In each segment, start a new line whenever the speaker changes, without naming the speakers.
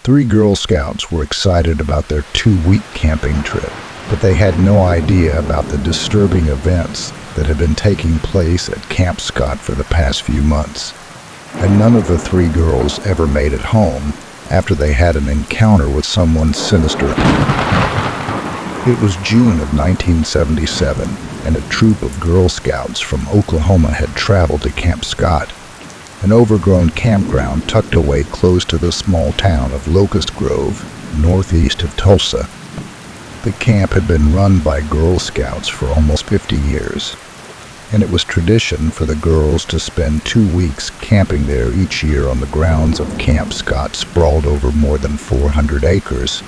Three Girl Scouts were excited about their 2-week camping trip, but they had no idea about the disturbing events that had been taking place at Camp Scott for the past few months. And none of the three girls ever made it home after they had an encounter with someone sinister. It was June of 1977, and a troop of Girl Scouts from Oklahoma had traveled to Camp Scott, an overgrown campground tucked away close to the small town of Locust Grove, northeast of Tulsa. The camp had been run by Girl Scouts for almost 50 years, and it was tradition for the girls to spend 2 weeks camping there each year on the grounds of Camp Scott, sprawled over more than 400 acres,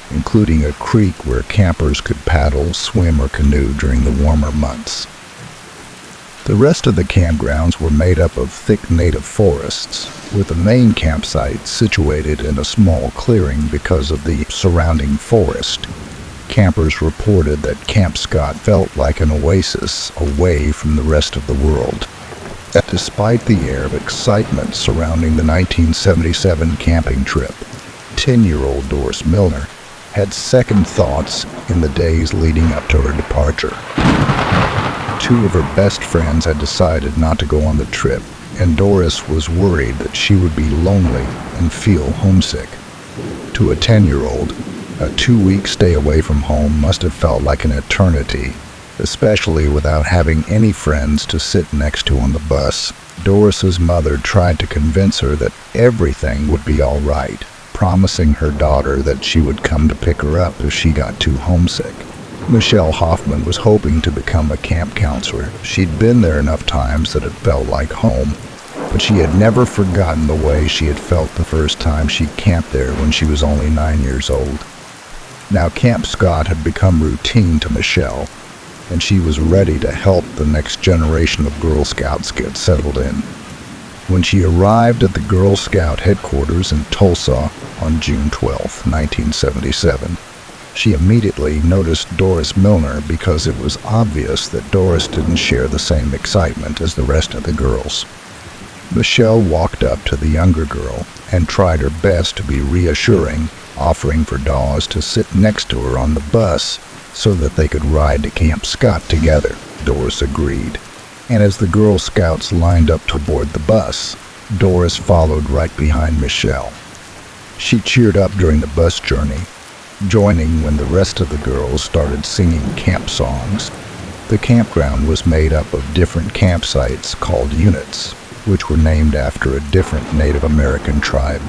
including a creek where campers could paddle, swim, or canoe during the warmer months. The rest of the campgrounds were made up of thick native forests, with the main campsite situated in a small clearing because of the surrounding forest. Campers reported that Camp Scott felt like an oasis away from the rest of the world. Despite the air of excitement surrounding the 1977 camping trip, 10-year-old Denise Milner had second thoughts in the days leading up to her departure. Two of her best friends had decided not to go on the trip, and Doris was worried that she would be lonely and feel homesick. To a 10-year-old, a 2-week stay away from home must have felt like an eternity, especially without having any friends to sit next to on the bus. Doris's mother tried to convince her that everything would be all right, promising her daughter that she would come to pick her up if she got too homesick. Michele Hoffman was hoping to become a camp counselor. She'd been there enough times that it felt like home, but she had never forgotten the way she had felt the first time she camped there when she was only 9 years old. Now Camp Scott had become routine to Michele, and she was ready to help the next generation of Girl Scouts get settled in. When she arrived at the Girl Scout headquarters in Tulsa on June 12, 1977, she immediately noticed Denise Milner because it was obvious that Doris didn't share the same excitement as the rest of the girls. Michele walked up to the younger girl and tried her best to be reassuring, offering for Dawes to sit next to her on the bus so that they could ride to Camp Scott together. Doris agreed, and as the Girl Scouts lined up to board the bus, Doris followed right behind Michele. She cheered up during the bus journey, joining when the rest of the girls started singing camp songs. The campground was made up of different campsites called units, which were named after a different Native American tribe.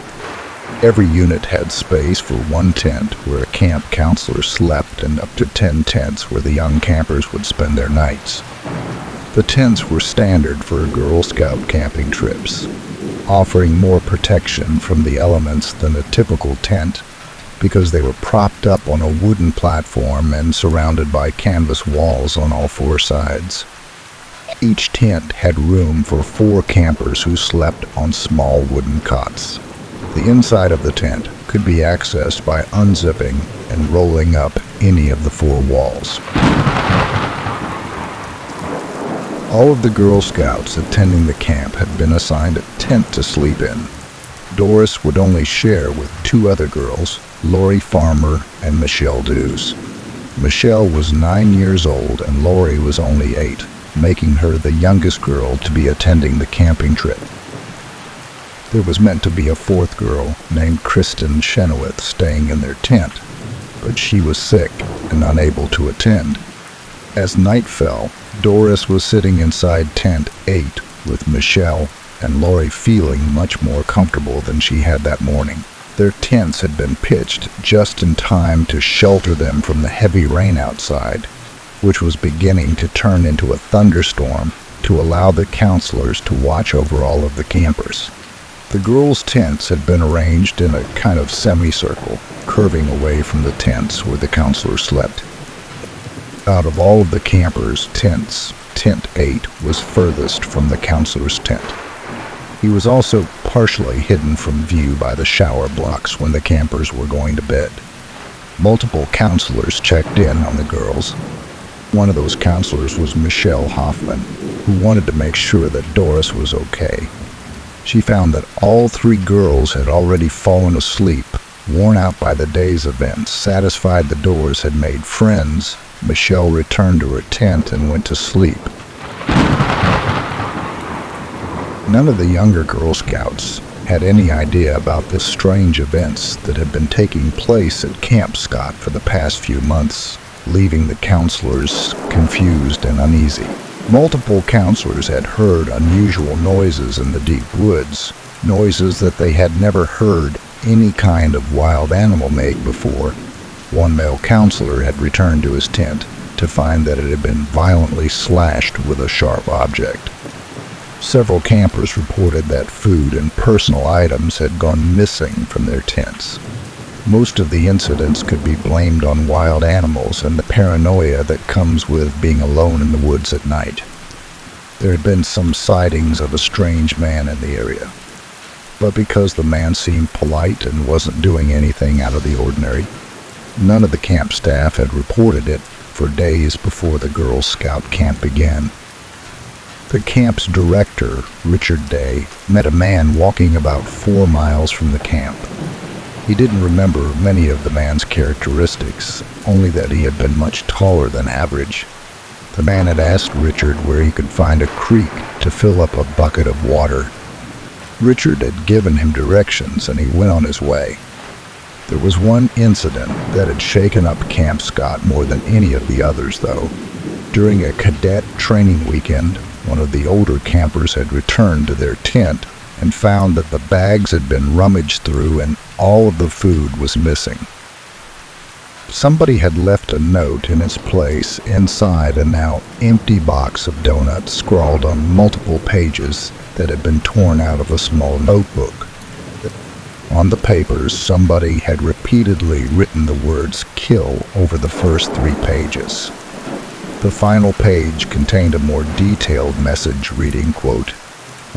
Every unit had space for one tent where a camp counselor slept, and up to 10 tents where the young campers would spend their nights. The tents were standard for Girl Scout camping trips, offering more protection from the elements than a typical tent, because they were propped up on a wooden platform and surrounded by canvas walls on all 4 sides. Each tent had room for 4 campers who slept on small wooden cots. The inside of the tent could be accessed by unzipping and rolling up any of the 4 walls. All of the Girl Scouts attending the camp had been assigned a tent to sleep in. Doris would only share with 2 other girls, Lori Farmer and Michele Guse. Michele was 9 years old and Lori was only 8, making her the youngest girl to be attending the camping trip. There was meant to be a 4th girl named Kristen Chenoweth staying in their tent, but she was sick and unable to attend. As night fell, Doris was sitting inside tent 8 with Michele and Lori, feeling much more comfortable than she had that morning. Their tents had been pitched just in time to shelter them from the heavy rain outside, which was beginning to turn into a thunderstorm to allow the counselors to watch over all of the campers. The girls' tents had been arranged in a kind of semicircle, curving away from the tents where the counselors slept. Out of all of the campers' tents, tent 8 was furthest from the counselor's tent. He was also partially hidden from view by the shower blocks when the campers were going to bed. Multiple counselors checked in on the girls. One of those counselors was Michele Hoffman, who wanted to make sure that Doris was okay. She found that all 3 girls had already fallen asleep Worn out by the day's events, satisfied the doors had made friends, Michele returned to her tent and went to sleep. None of the younger Girl Scouts had any idea about the strange events that had been taking place at Camp Scott for the past few months, leaving the counselors confused and uneasy. Multiple counselors had heard unusual noises in the deep woods, noises that they had never heard any kind of wild animal make before. One male counselor had returned to his tent to find that it had been violently slashed with a sharp object. Several campers reported that food and personal items had gone missing from their tents. Most of the incidents could be blamed on wild animals and the paranoia that comes with being alone in the woods at night. There had been some sightings of a strange man in the area, but because the man seemed polite and wasn't doing anything out of the ordinary, none of the camp staff had reported it for days before the Girl Scout camp began. The camp's director, Richard Day, met a man walking about 4 miles from the camp. He didn't remember many of the man's characteristics, only that he had been much taller than average. The man had asked Richard where he could find a creek to fill up a bucket of water. Richard had given him directions and he went on his way. There was one incident that had shaken up Camp Scott more than any of the others, though. During a cadet training weekend, one of the older campers had returned to their tent and found that the bags had been rummaged through and all of the food was missing. Somebody had left a note in its place inside a now empty box of donuts scrawled on multiple pages that had been torn out of a small notebook. On the papers, somebody had repeatedly written the words "kill" over the first 3 pages. The final page contained a more detailed message reading, quote,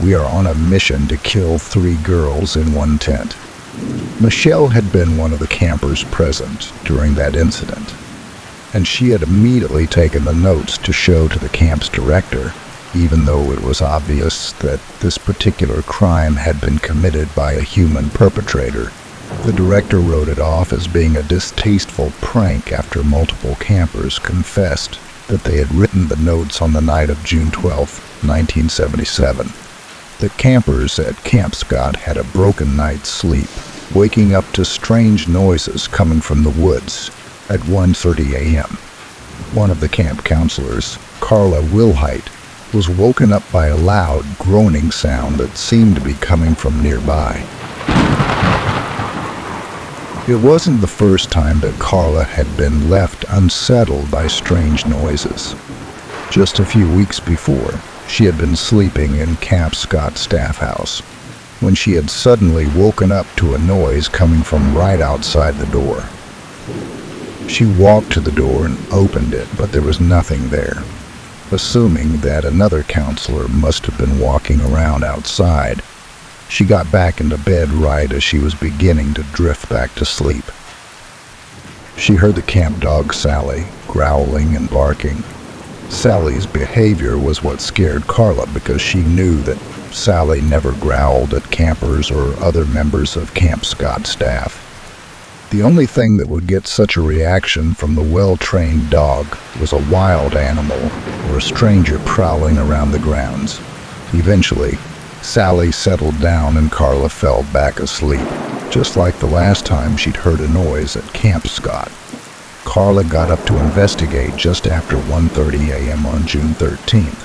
"We are on a mission to kill 3 girls in one tent." Michele had been one of the campers present during that incident, and she had immediately taken the notes to show to the camp's director, even though it was obvious that this particular crime had been committed by a human perpetrator. The director wrote it off as being a distasteful prank after multiple campers confessed that they had written the notes on the night of June 12, 1977. The campers at Camp Scott had a broken night's sleep, waking up to strange noises coming from the woods at 1:30 a.m. One of the camp counselors, Carla Wilhite, was woken up by a loud groaning sound that seemed to be coming from nearby. It wasn't the first time that Carla had been left unsettled by strange noises. Just a few weeks before, she had been sleeping in Camp Scott staff house when she had suddenly woken up to a noise coming from right outside the door. She walked to the door and opened it, but there was nothing there. Assuming that another counselor must have been walking around outside, she got back into bed right as she was beginning to drift back to sleep. She heard the camp dog Sally growling and barking. Sally's behavior was what scared Carla because she knew that Sally never growled at campers or other members of Camp Scott staff. The only thing that would get such a reaction from the well-trained dog was a wild animal or a stranger prowling around the grounds. Eventually, Sally settled down and Carla fell back asleep, just like the last time she'd heard a noise at Camp Scott. Carla got up to investigate just after 1:30 a.m. on June 13th.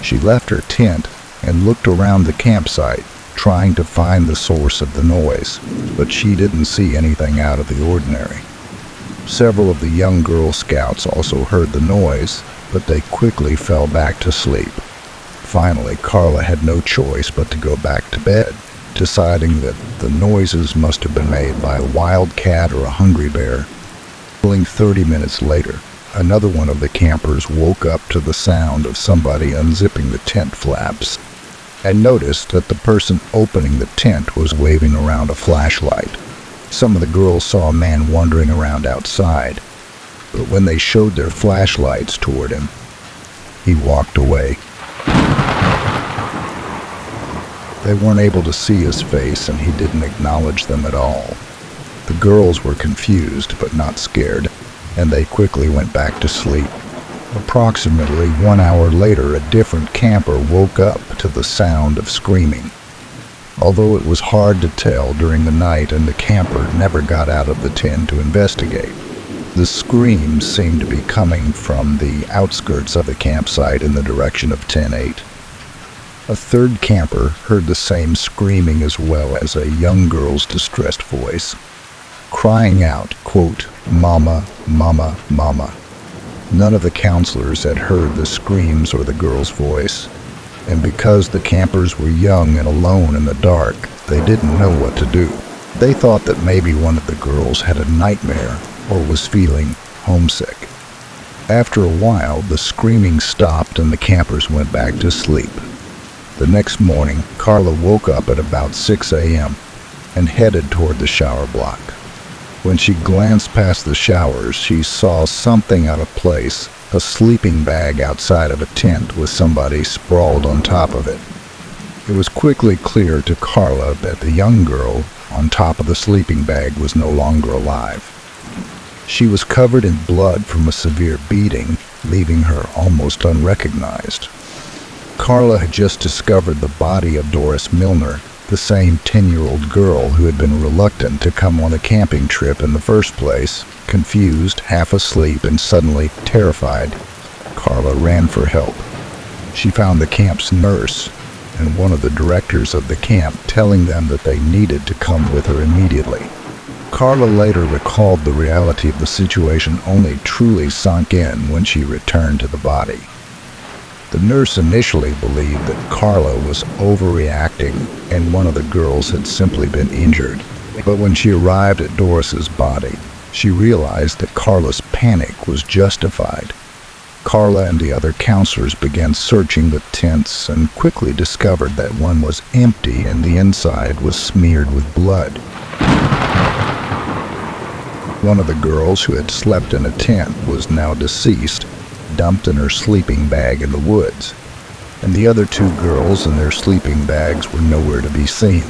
She left her tent and looked around the campsite, trying to find the source of the noise, but she didn't see anything out of the ordinary. Several of the young Girl Scouts also heard the noise, but they quickly fell back to sleep. Finally, Carla had no choice but to go back to bed, deciding that the noises must have been made by a wild cat or a hungry bear. 30 minutes later, another one of the campers woke up to the sound of somebody unzipping the tent flaps and noticed that the person opening the tent was waving around a flashlight. Some of the girls saw a man wandering around outside, but when they showed their flashlights toward him, he walked away. They weren't able to see his face, and he didn't acknowledge them at all. The girls were confused but not scared, and they quickly went back to sleep. Approximately 1 hour later, a different camper woke up to the sound of screaming. Although it was hard to tell during the night and the camper never got out of the tent to investigate, the screams seemed to be coming from the outskirts of the campsite in the direction of 10-8. A third camper heard the same screaming as well as a young girl's distressed voice, crying out, quote, "Mama, mama, mama." None of the counselors had heard the screams or the girl's voice, and because the campers were young and alone in the dark, they didn't know what to do. They thought that maybe one of the girls had a nightmare or was feeling homesick. After a while, the screaming stopped and the campers went back to sleep. The next morning, Carla woke up at about 6 a.m. and headed toward the shower block. When she glanced past the showers, she saw something out of place, a sleeping bag outside of a tent with somebody sprawled on top of it. It was quickly clear to Carla that the young girl on top of the sleeping bag was no longer alive. She was covered in blood from a severe beating, leaving her almost unrecognized. Carla had just discovered the body of Denise Milner, the same 10-year-old girl who had been reluctant to come on a camping trip in the first place. Confused, half asleep, and suddenly terrified, Carla ran for help. She found the camp's nurse and one of the directors of the camp, telling them that they needed to come with her immediately. Carla later recalled the reality of the situation only truly sunk in when she returned to the body. The nurse initially believed that Carla was overreacting and one of the girls had simply been injured. But when she arrived at Doris's body, she realized that Carla's panic was justified. Carla and the other counselors began searching the tents and quickly discovered that one was empty and the inside was smeared with blood. One of the girls who had slept in a tent was now deceased, dumped in her sleeping bag in the woods, and the other two girls and their sleeping bags were nowhere to be seen.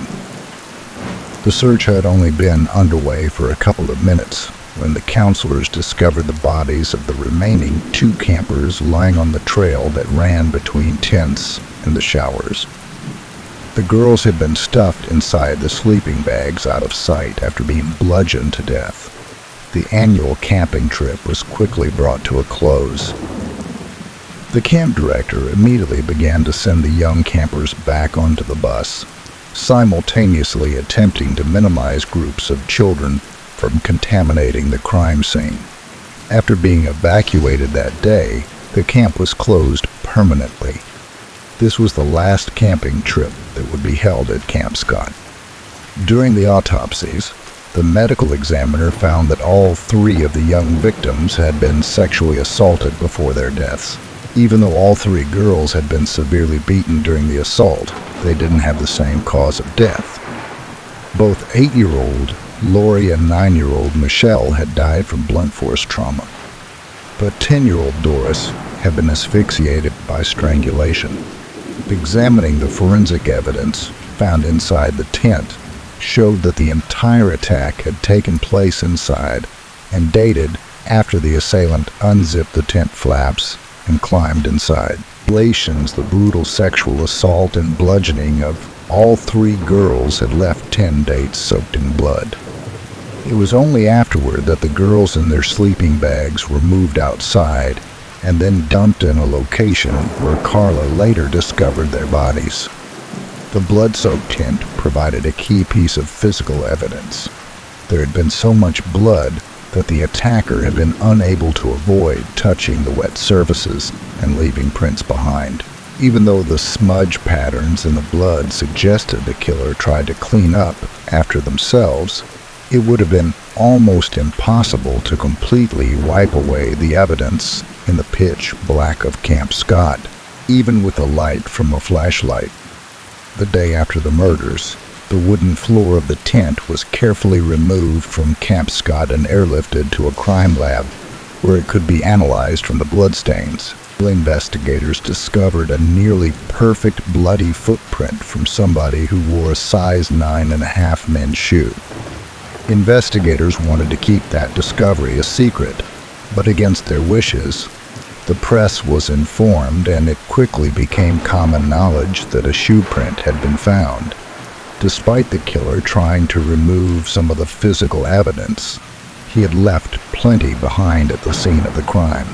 The search had only been underway for a couple of minutes when the counselors discovered the bodies of the remaining two campers lying on the trail that ran between tents and the showers. The girls had been stuffed inside the sleeping bags out of sight after being bludgeoned to death. The annual camping trip was quickly brought to a close. The camp director immediately began to send the young campers back onto the bus, simultaneously attempting to minimize groups of children from contaminating the crime scene. After being evacuated that day, the camp was closed permanently. This was the last camping trip that would be held at Camp Scott. During the autopsies, the medical examiner found that all three of the young victims had been sexually assaulted before their deaths. Even though all three girls had been severely beaten during the assault, they didn't have the same cause of death. Both 8-year-old Lori and 9-year-old Michele had died from blunt force trauma, but 10-year-old Doris had been asphyxiated by strangulation. Examining the forensic evidence found inside the tent showed that the entire attack had taken place inside and dated after the assailant unzipped the tent flaps and climbed inside. The brutal sexual assault and bludgeoning of all three girls had left 10 dates soaked in blood. It was only afterward that the girls in their sleeping bags were moved outside and then dumped in a location where Carla later discovered their bodies. The blood-soaked tent provided a key piece of physical evidence. There had been so much blood that the attacker had been unable to avoid touching the wet surfaces and leaving prints behind. Even though the smudge patterns in the blood suggested the killer tried to clean up after themselves, it would have been almost impossible to completely wipe away the evidence in the pitch black of Camp Scott, even with the light from a flashlight. The day after the murders, the wooden floor of the tent was carefully removed from Camp Scott and airlifted to a crime lab where it could be analyzed from the bloodstains. Investigators discovered a nearly perfect bloody footprint from somebody who wore a size 9.5 men's shoe. Investigators wanted to keep that discovery a secret, but against their wishes, the press was informed, and it quickly became common knowledge that a shoe print had been found. Despite the killer trying to remove some of the physical evidence, he had left plenty behind at the scene of the crime.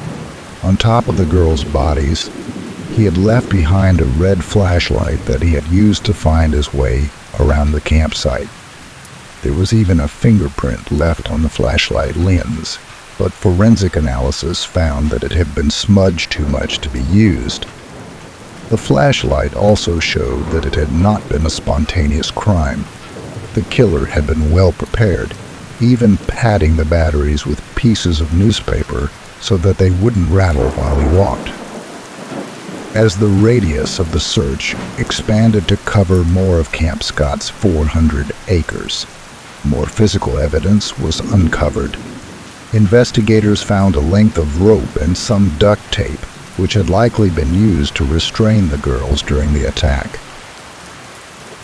On top of the girls' bodies, he had left behind a red flashlight that he had used to find his way around the campsite. There was even a fingerprint left on the flashlight lens, but forensic analysis found that it had been smudged too much to be used. The flashlight also showed that it had not been a spontaneous crime. The killer had been well prepared, even padding the batteries with pieces of newspaper so that they wouldn't rattle while he walked. As the radius of the search expanded to cover more of Camp Scott's 400 acres, more physical evidence was uncovered. Investigators found a length of rope and some duct tape, which had likely been used to restrain the girls during the attack.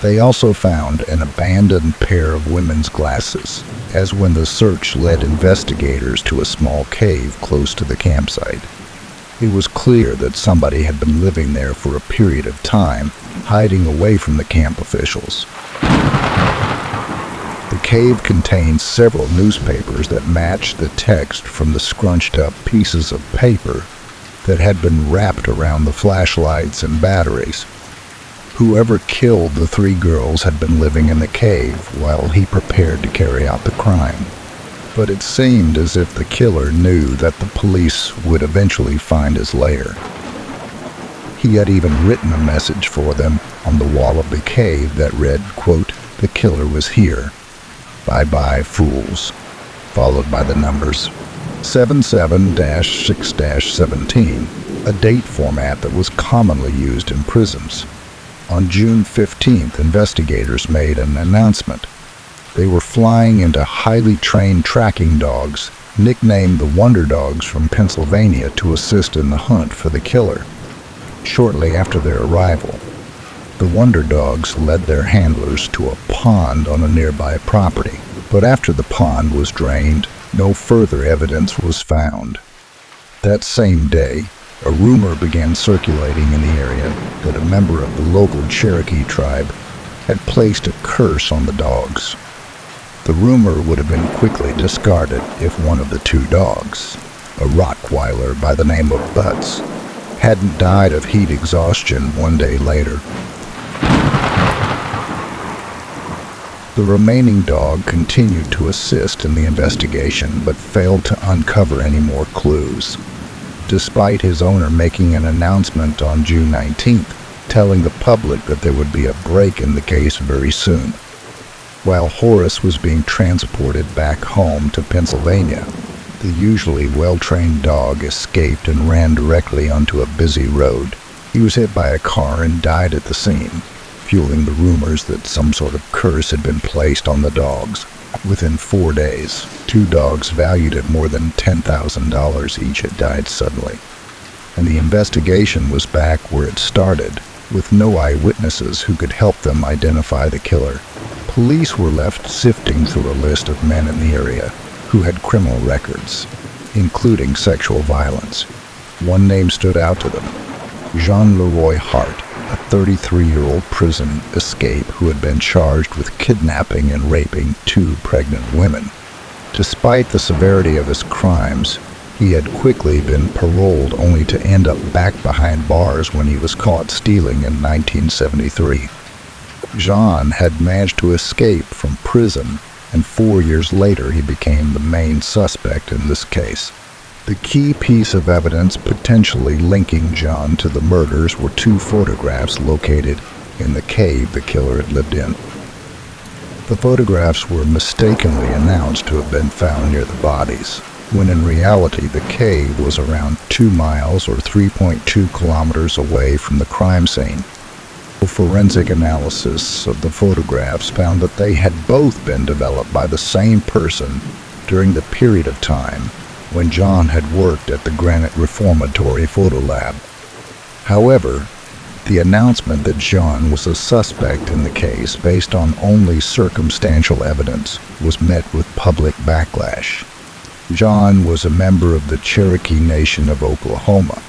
They also found an abandoned pair of women's glasses, as when the search led investigators to a small cave close to the campsite. It was clear that somebody had been living there for a period of time, hiding away from the camp officials. The cave contained several newspapers that matched the text from the scrunched up pieces of paper that had been wrapped around the flashlights and batteries. Whoever killed the three girls had been living in the cave while he prepared to carry out the crime. But it seemed as if the killer knew that the police would eventually find his lair. He had even written a message for them on the wall of the cave that read, quote, "The killer was here. Bye-bye, fools," followed by the numbers 77-6-17, a date format that was commonly used in prisons. On June 15th, investigators made an announcement. They were flying into highly trained tracking dogs, nicknamed the Wonder Dogs from Pennsylvania, to assist in the hunt for the killer. Shortly after their arrival, the Wonder Dogs led their handlers to a pond on a nearby property, but after the pond was drained, no further evidence was found. That same day, a rumor began circulating in the area that a member of the local Cherokee tribe had placed a curse on the dogs. The rumor would have been quickly discarded if one of the two dogs, a Rottweiler by the name of Butts, hadn't died of heat exhaustion one day later. The remaining dog continued to assist in the investigation, but failed to uncover any more clues, despite his owner making an announcement on June 19th, telling the public that there would be a break in the case very soon. While Horace was being transported back home to Pennsylvania, the usually well-trained dog escaped and ran directly onto a busy road. He was hit by a car and died at the scene, fueling the rumors that some sort of curse had been placed on the dogs. Within 4 days, 2 dogs valued at more than $10,000 each had died suddenly, and the investigation was back where it started, with no eyewitnesses who could help them identify the killer. Police were left sifting through a list of men in the area who had criminal records, including sexual violence. One name stood out to them: Jean Leroy Hart, a 33-year-old prison escape who had been charged with kidnapping and raping 2 pregnant women. Despite the severity of his crimes, he had quickly been paroled only to end up back behind bars when he was caught stealing in 1973. Jean had managed to escape from prison, and 4 years later he became the main suspect in this case. The key piece of evidence potentially linking John to the murders were 2 photographs located in the cave the killer had lived in. The photographs were mistakenly announced to have been found near the bodies, when in reality the cave was around 2 miles or 3.2 kilometers away from the crime scene. Forensic analysis of the photographs found that they had both been developed by the same person during the period of time when John had worked at the Granite Reformatory Photo Lab. However, The announcement that John was a suspect in the case based on only circumstantial evidence was met with public backlash. John was a member of the Cherokee Nation of Oklahoma,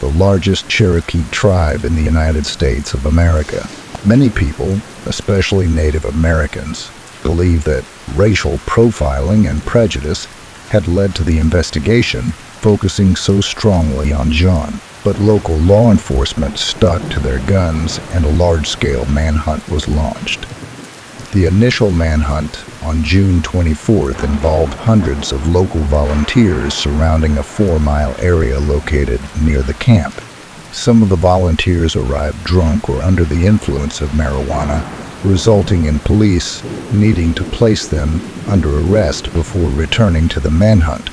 the largest Cherokee tribe in the United States of America. Many people, especially Native Americans, believe that racial profiling and prejudice had led to the investigation focusing so strongly on John. But local law enforcement stuck to their guns and a large-scale manhunt was launched. The initial manhunt on June 24th involved hundreds of local volunteers surrounding a 4-mile area located near the camp. Some of the volunteers arrived drunk or under the influence of marijuana, resulting in police needing to place them under arrest before returning to the manhunt.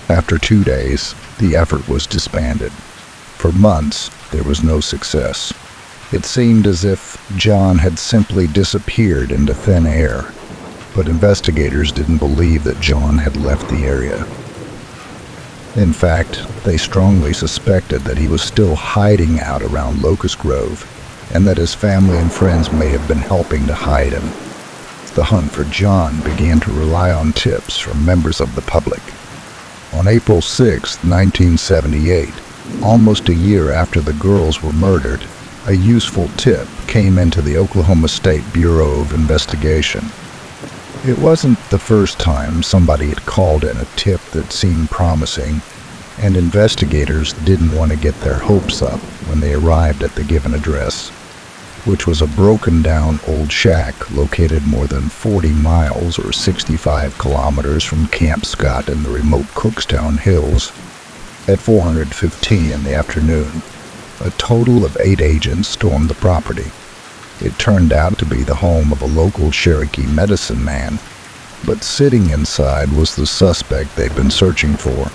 After 2 days, the effort was disbanded. For months, there was no success. It seemed as if John had simply disappeared into thin air, but investigators didn't believe that John had left the area. In fact, they strongly suspected that he was still hiding out around Locust Grove, and that his family and friends may have been helping to hide him. The hunt for John began to rely on tips from members of the public. On April 6, 1978, almost a year after the girls were murdered, a useful tip came into the Oklahoma State Bureau of Investigation. It wasn't the first time somebody had called in a tip that seemed promising, and investigators didn't want to get their hopes up when they arrived at the given address, which was a broken-down old shack located more than 40 miles or 65 kilometers from Camp Scott in the remote Cookstown Hills. At 4:15 in the afternoon, a total of 8 agents stormed the property. It turned out to be the home of a local Cherokee medicine man, but sitting inside was the suspect they'd been searching for.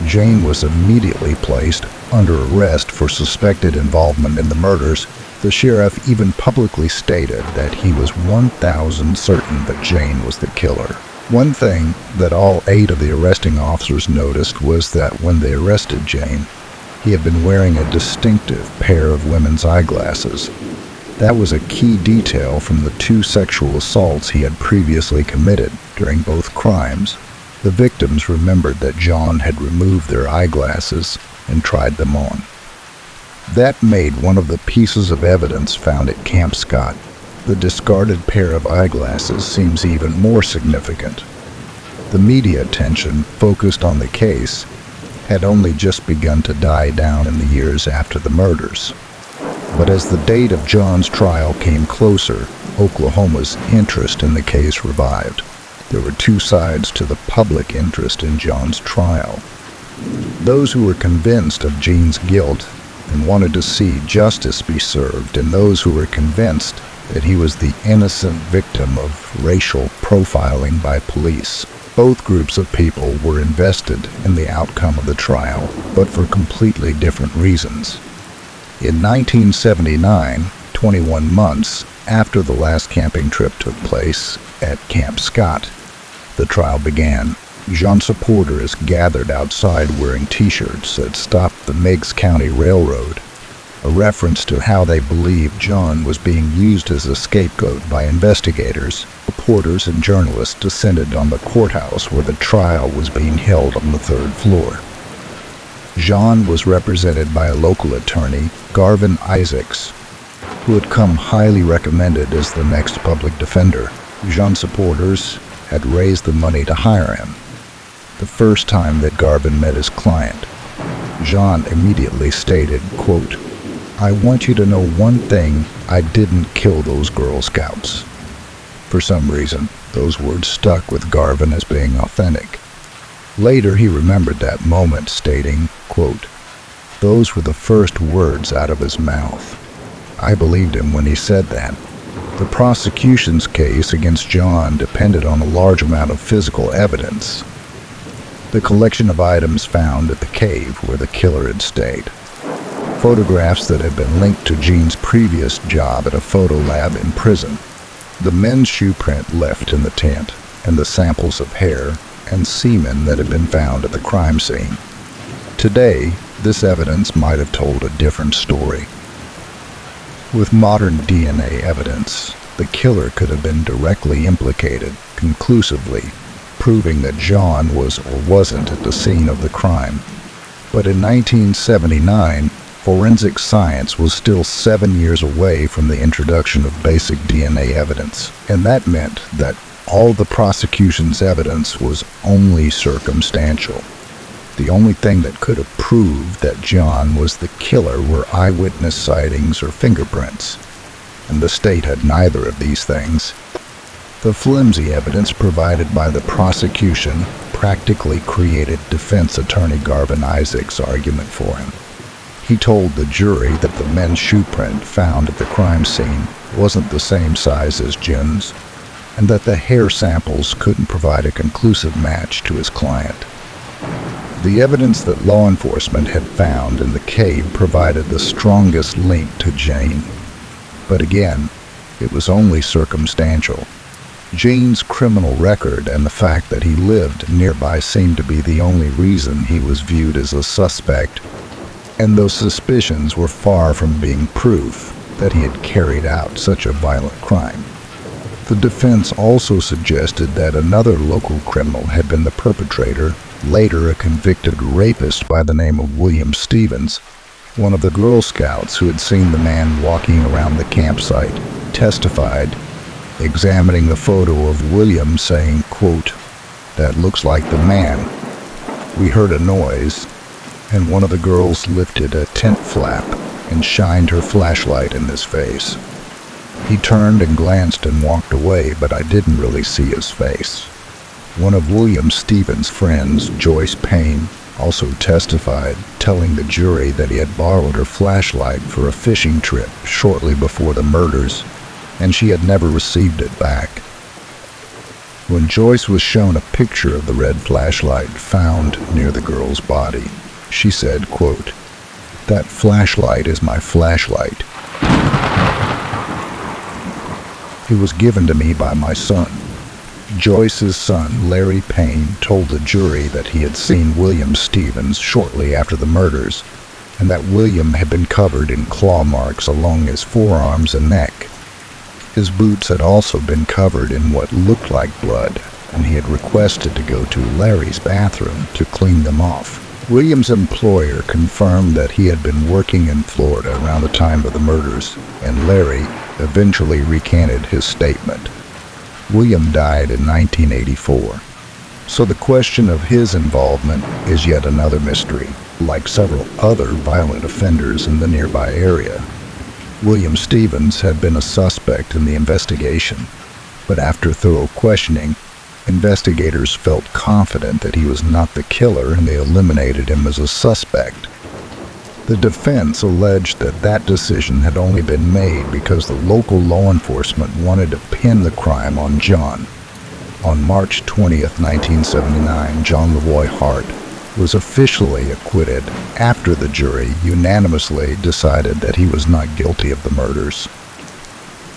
Jane was immediately placed under arrest for suspected involvement in the murders. The sheriff even publicly stated that he was 1,000% certain that Jane was the killer. One thing that all 8 of the arresting officers noticed was that when they arrested Jane, he had been wearing a distinctive pair of women's eyeglasses. That was a key detail from the 2 sexual assaults he had previously committed. During both crimes, the victims remembered that John had removed their eyeglasses and tried them on. That made one of the pieces of evidence found at Camp Scott. The discarded pair of eyeglasses seems even more significant. The media attention focused on the case had only just begun to die down in the years after the murders. But as the date of John's trial came closer, Oklahoma's interest in the case revived. There were 2 sides to the public interest in John's trial. Those who were convinced of Jean's guilt and wanted to see justice be served, and those who were convinced that he was the innocent victim of racial profiling by police. Both groups of people were invested in the outcome of the trial, but for completely different reasons. In 1979, 21 months after the last camping trip took place at Camp Scott, the trial began. John supporters gathered outside wearing T-shirts that stopped the Meigs County Railroad, a reference to how they believed John was being used as a scapegoat by investigators. Reporters and journalists descended on the courthouse where the trial was being held on the 3rd floor. John was represented by a local attorney, Garvin Isaacs, who had come highly recommended as the next public defender. John supporters had raised the money to hire him. The first time that Garvin met his client, John immediately stated, quote, "I want you to know one thing, I didn't kill those Girl Scouts." For some reason, those words stuck with Garvin as being authentic. Later, he remembered that moment, stating, quote, "Those were the first words out of his mouth. I believed him when he said that." The prosecution's case against John depended on a large amount of physical evidence. The collection of items found at the cave where the killer had stayed. Photographs that had been linked to Jean's previous job at a photo lab in prison. The men's shoe print left in the tent, and the samples of hair and semen that had been found at the crime scene. Today, this evidence might have told a different story. With modern DNA evidence, the killer could have been directly implicated, conclusively, proving that John was or wasn't at the scene of the crime. But in 1979, forensic science was still 7 years away from the introduction of basic DNA evidence, and that meant that all the prosecution's evidence was only circumstantial. The only thing that could have proved that John was the killer were eyewitness sightings or fingerprints, and the state had neither of these things. The flimsy evidence provided by the prosecution practically created defense attorney Garvin Isaac's argument for him. He told the jury that the men's shoe print found at the crime scene wasn't the same size as Jun's, and that the hair samples couldn't provide a conclusive match to his client. The evidence that law enforcement had found in the cave provided the strongest link to Jane. But again, it was only circumstantial. Jane's criminal record and the fact that he lived nearby seemed to be the only reason he was viewed as a suspect, and those suspicions were far from being proof that he had carried out such a violent crime. The defense also suggested that another local criminal had been the perpetrator, later a convicted rapist by the name of William Stevens. One of the Girl Scouts who had seen the man walking around the campsite testified, examining the photo of William, saying, quote, "That looks like the man. We heard a noise, and one of the girls lifted a tent flap and shined her flashlight in his face. He turned and glanced and walked away, but I didn't really see his face." One of William Stevens' friends, Joyce Payne, also testified, telling the jury that he had borrowed her flashlight for a fishing trip shortly before the murders, and she had never received it back. When Joyce was shown a picture of the red flashlight found near the girl's body, she said, quote, "That flashlight is my flashlight. It was given to me by my son." Joyce's son, Larry Payne, told the jury that he had seen William Stevens shortly after the murders, and that William had been covered in claw marks along his forearms and neck. His boots had also been covered in what looked like blood, and he had requested to go to Larry's bathroom to clean them off. William's employer confirmed that he had been working in Florida around the time of the murders, and Larry eventually recanted his statement. William died in 1984, so the question of his involvement is yet another mystery, like several other violent offenders in the nearby area. William Stevens had been a suspect in the investigation, but after thorough questioning, investigators felt confident that he was not the killer and they eliminated him as a suspect. The defense alleged that that decision had only been made because the local law enforcement wanted to pin the crime on John. On March 20th, 1979, John Lavoy Hart was officially acquitted after the jury unanimously decided that he was not guilty of the murders.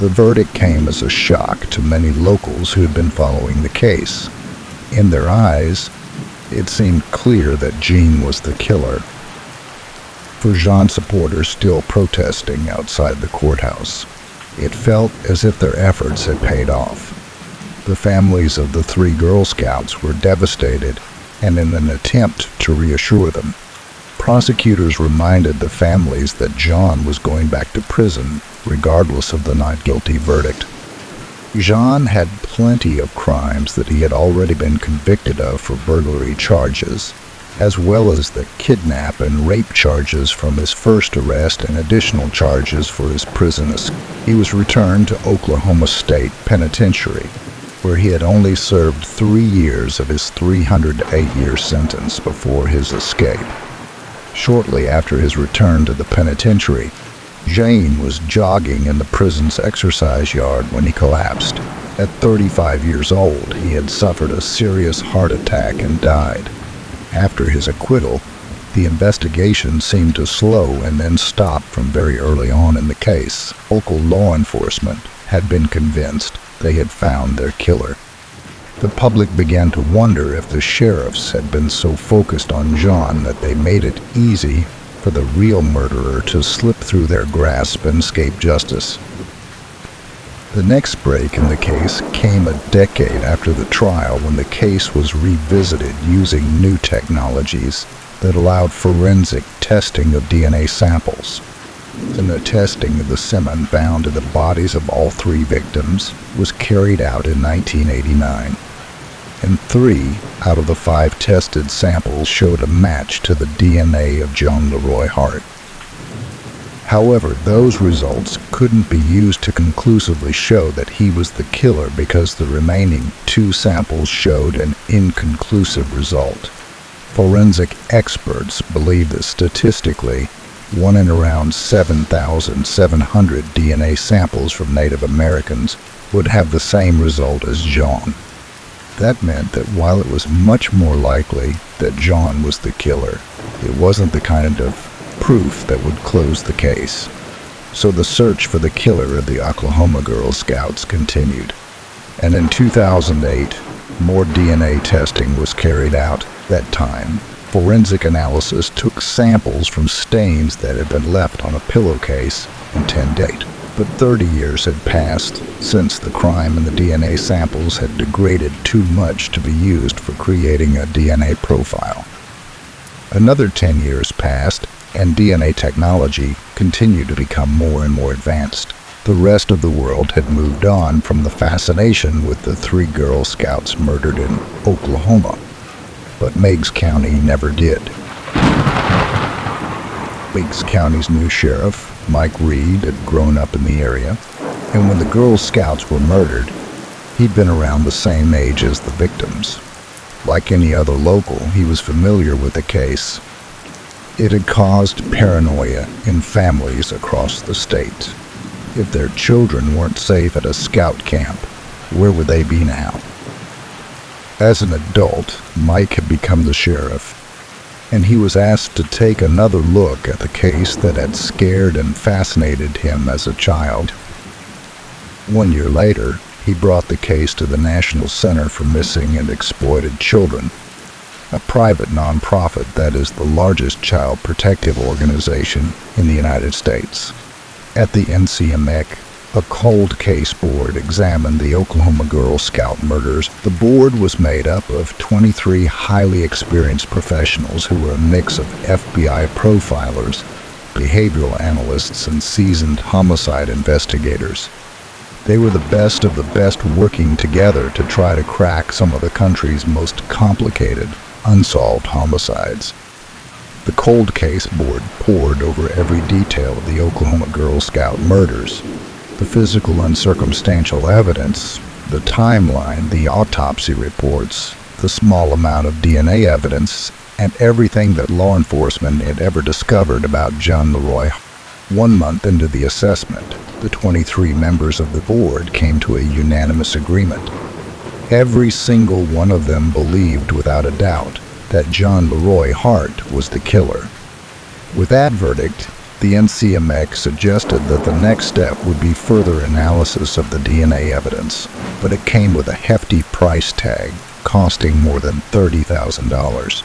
The verdict came as a shock to many locals who had been following the case. In their eyes, it seemed clear that Jean was the killer. For Jean supporters still protesting outside the courthouse, it felt as if their efforts had paid off. The families of the 3 Girl Scouts were devastated, and in an attempt to reassure them, prosecutors reminded the families that John was going back to prison regardless of the not guilty verdict. John had plenty of crimes that he had already been convicted of for burglary charges, as well as the kidnap and rape charges from his first arrest and additional charges for his prison escape. He was returned to Oklahoma State Penitentiary, where he had only served 3 years of his 308-year sentence before his escape. Shortly after his return to the penitentiary, Jane was jogging in the prison's exercise yard when he collapsed. At 35 years old, he had suffered a serious heart attack and died. After his acquittal, the investigation seemed to slow and then stop from very early on in the case. Local law enforcement had been convinced they had found their killer. The public began to wonder if the sheriffs had been so focused on John that they made it easy for the real murderer to slip through their grasp and escape justice. The next break in the case came a decade after the trial, when the case was revisited using new technologies that allowed forensic testing of DNA samples. And the testing of the semen found in the bodies of all 3 victims was carried out in 1989. And 3 out of the 5 tested samples showed a match to the DNA of John Leroy Hart. However, those results couldn't be used to conclusively show that he was the killer, because the remaining 2 samples showed an inconclusive result. Forensic experts believe that statistically, 1 in around 7,700 DNA samples from Native Americans would have the same result as John. That meant that while it was much more likely that John was the killer, it wasn't the kind of proof that would close the case. So the search for the killer of the Oklahoma Girl Scouts continued. And in 2008, more DNA testing was carried out. That time, forensic analysis took samples from stains that had been left on a pillowcase and 10 date. But 30 years had passed since the crime, and the DNA samples had degraded too much to be used for creating a DNA profile. Another 10 years passed, and DNA technology continued to become more and more advanced. The rest of the world had moved on from the fascination with the 3 Girl Scouts murdered in Oklahoma, but Meigs County never did. Meigs County's new sheriff, Mike Reed, had grown up in the area, and when the Girl Scouts were murdered, he'd been around the same age as the victims. Like any other local, he was familiar with the case. It had caused paranoia in families across the state. If their children weren't safe at a scout camp, where would they be now? As an adult, Mike had become the sheriff, and he was asked to take another look at the case that had scared and fascinated him as a child. 1 year later, he brought the case to the National Center for Missing and Exploited Children, a private nonprofit that is the largest child protective organization in the United States. At the NCMEC, a cold case board examined the Oklahoma Girl Scout murders. The board was made up of 23 highly experienced professionals who were a mix of FBI profilers, behavioral analysts, and seasoned homicide investigators. They were the best of the best, working together to try to crack some of the country's most complicated, unsolved homicides. The cold case board pored over every detail of the Oklahoma Girl Scout murders. The physical and circumstantial evidence, the timeline, the autopsy reports, the small amount of DNA evidence, and everything that law enforcement had ever discovered about John Leroy. 1 month into the assessment, the 23 members of the board came to a unanimous agreement. Every single one of them believed without a doubt that John Leroy Hart was the killer. With that verdict, the NCMEC suggested that the next step would be further analysis of the DNA evidence, but it came with a hefty price tag, costing more than $30,000.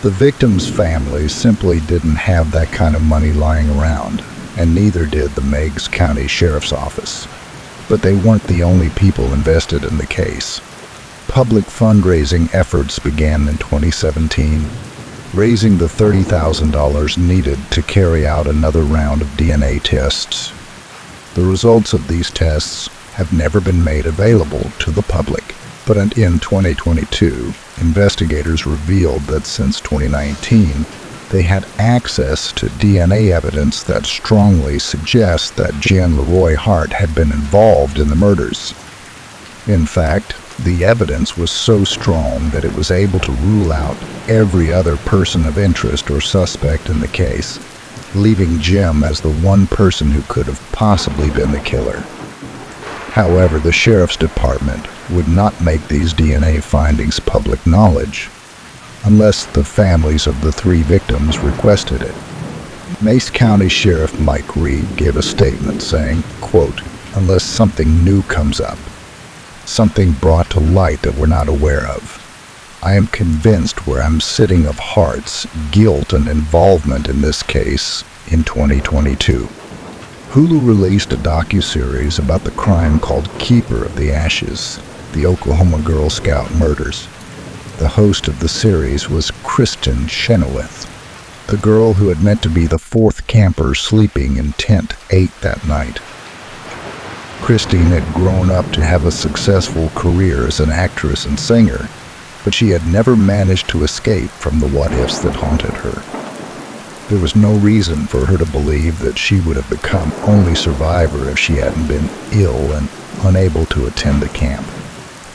The victims' families simply didn't have that kind of money lying around, and neither did the Meigs County Sheriff's Office. But they weren't the only people invested in the case. Public fundraising efforts began in 2017, raising the $30,000 needed to carry out another round of DNA tests. The results of these tests have never been made available to the public, but in 2022, investigators revealed that since 2019, they had access to DNA evidence that strongly suggests that John Leroy Hart had been involved in the murders. In fact, the evidence was so strong that it was able to rule out every other person of interest or suspect in the case, leaving Jim as the one person who could have possibly been the killer. However, the sheriff's department would not make these DNA findings public knowledge unless the families of the 3 victims requested it. Meigs County Sheriff Mike Reed gave a statement saying, quote, "Unless something new comes up, something brought to light that we're not aware of. I am convinced where I'm sitting of hearts, guilt, and involvement in this case in 2022. Hulu released a docuseries about the crime called Keeper of the Ashes, the Oklahoma Girl Scout murders. The host of the series was Kristen Chenoweth, the girl who had meant to be the fourth camper sleeping in Tent 8 that night. Christine had grown up to have a successful career as an actress and singer, but she had never managed to escape from the what-ifs that haunted her. There was no reason for her to believe that she would have become only survivor if she hadn't been ill and unable to attend the camp.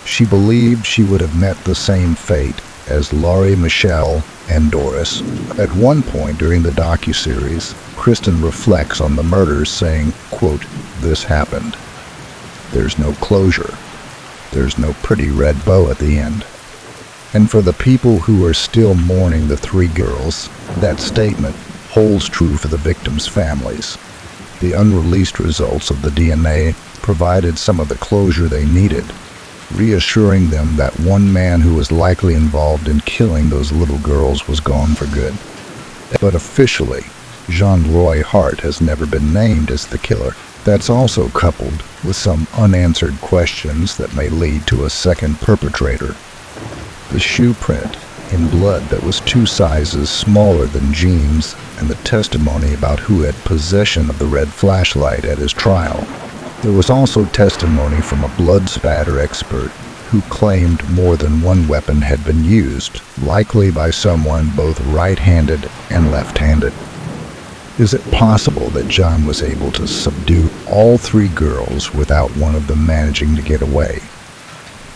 She believed she would have met the same fate as Laurie, Michele, and Doris. At one point during the docuseries, Kristen reflects on the murders saying, quote, "This happened. There's no closure. There's no pretty red bow at the end." And for the people who are still mourning the three girls, that statement holds true for the victims' families. The unreleased results of the DNA provided some of the closure they needed, reassuring them that one man who was likely involved in killing those little girls was gone for good. But officially, Jean-Roy Hart has never been named as the killer. That's also coupled with some unanswered questions that may lead to a second perpetrator. The shoe print in blood that was 2 sizes smaller than Jean's, and the testimony about who had possession of the red flashlight at his trial. There was also testimony from a blood spatter expert who claimed more than one weapon had been used, likely by someone both right-handed and left-handed. Is it possible that John was able to subdue all 3 girls without one of them managing to get away?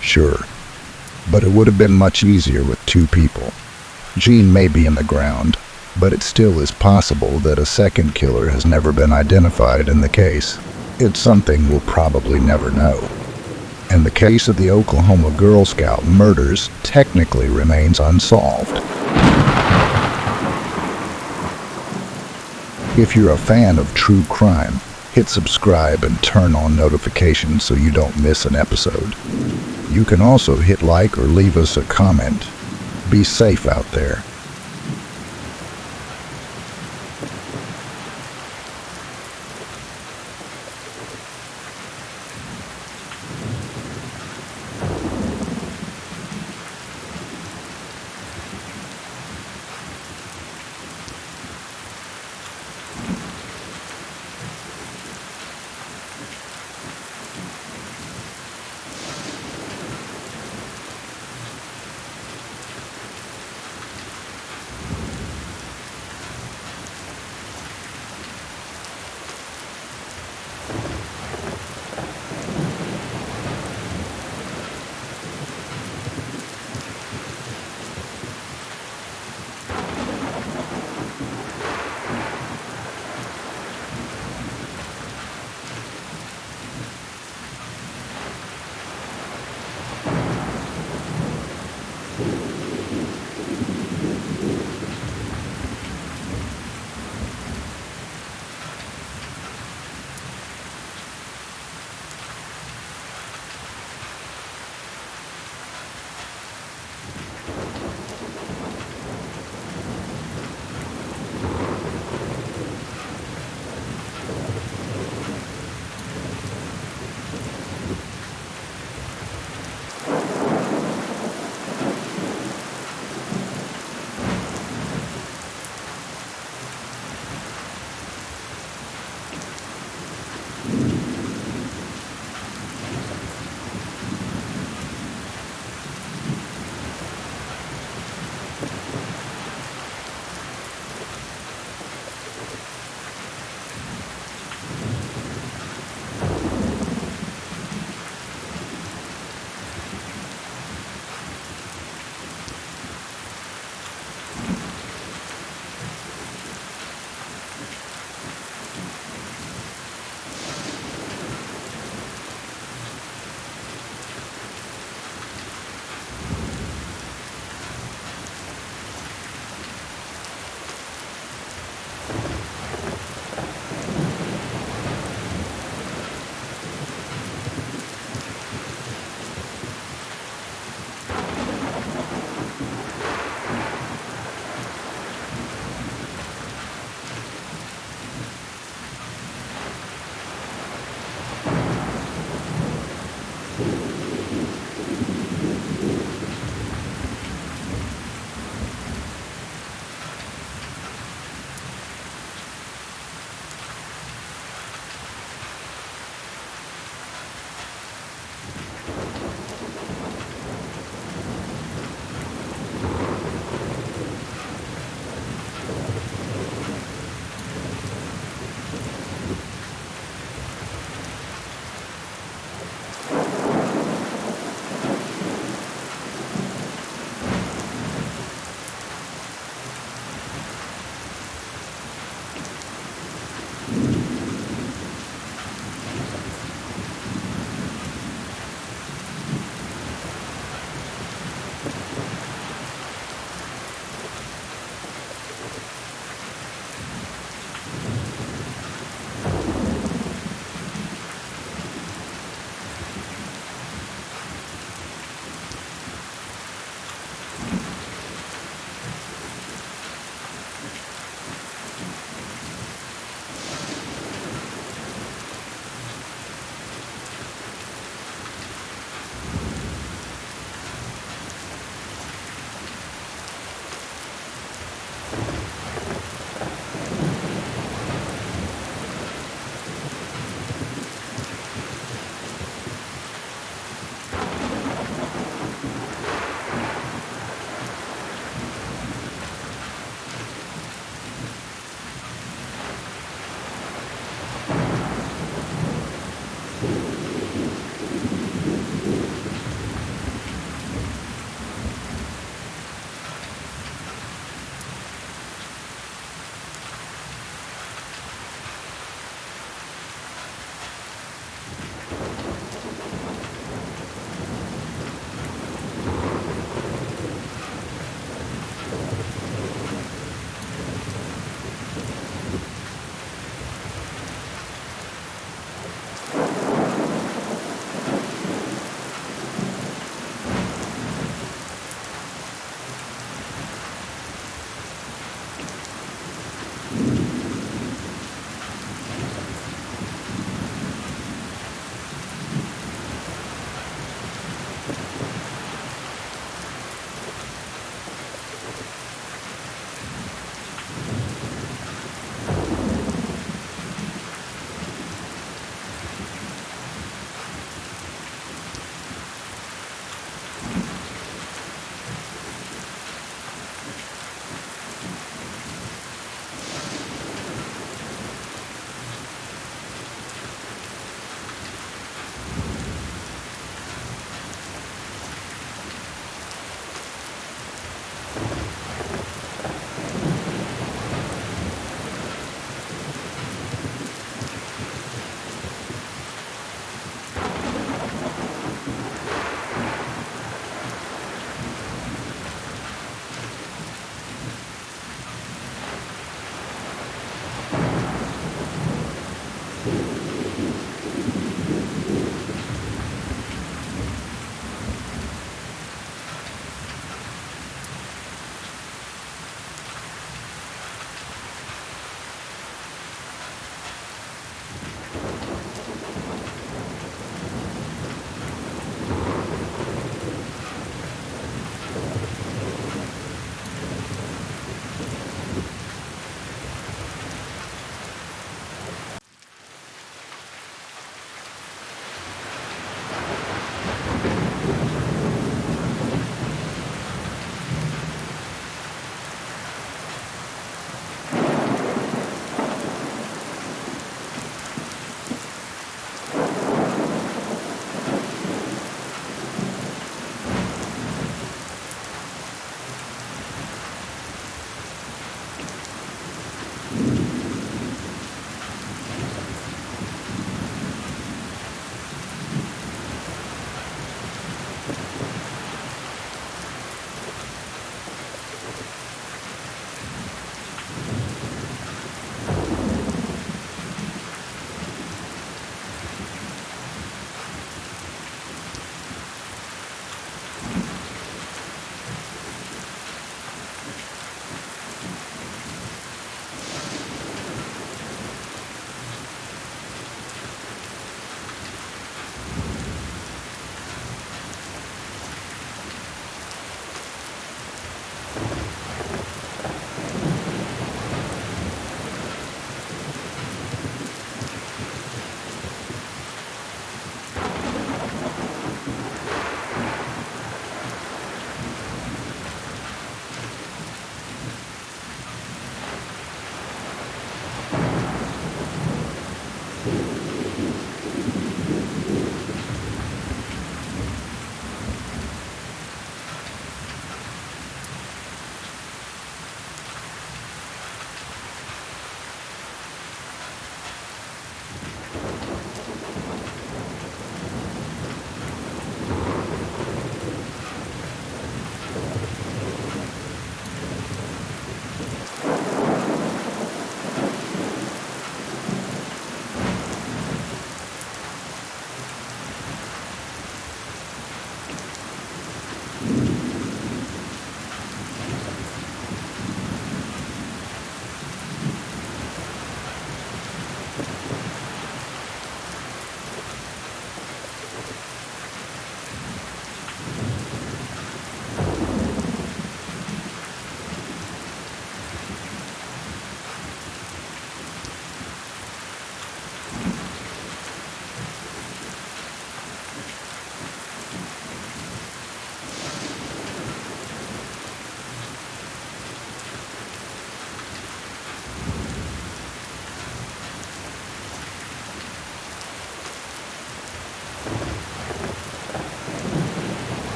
Sure. But it would have been much easier with 2 people. Jean may be in the ground, but it still is possible that a second killer has never been identified in the case. It's something we'll probably never know. And the case of the Oklahoma Girl Scout murders technically remains unsolved. If you're a fan of true crime, hit subscribe and turn on notifications so you don't miss an episode. You can also hit like or leave us a comment. Be safe out there.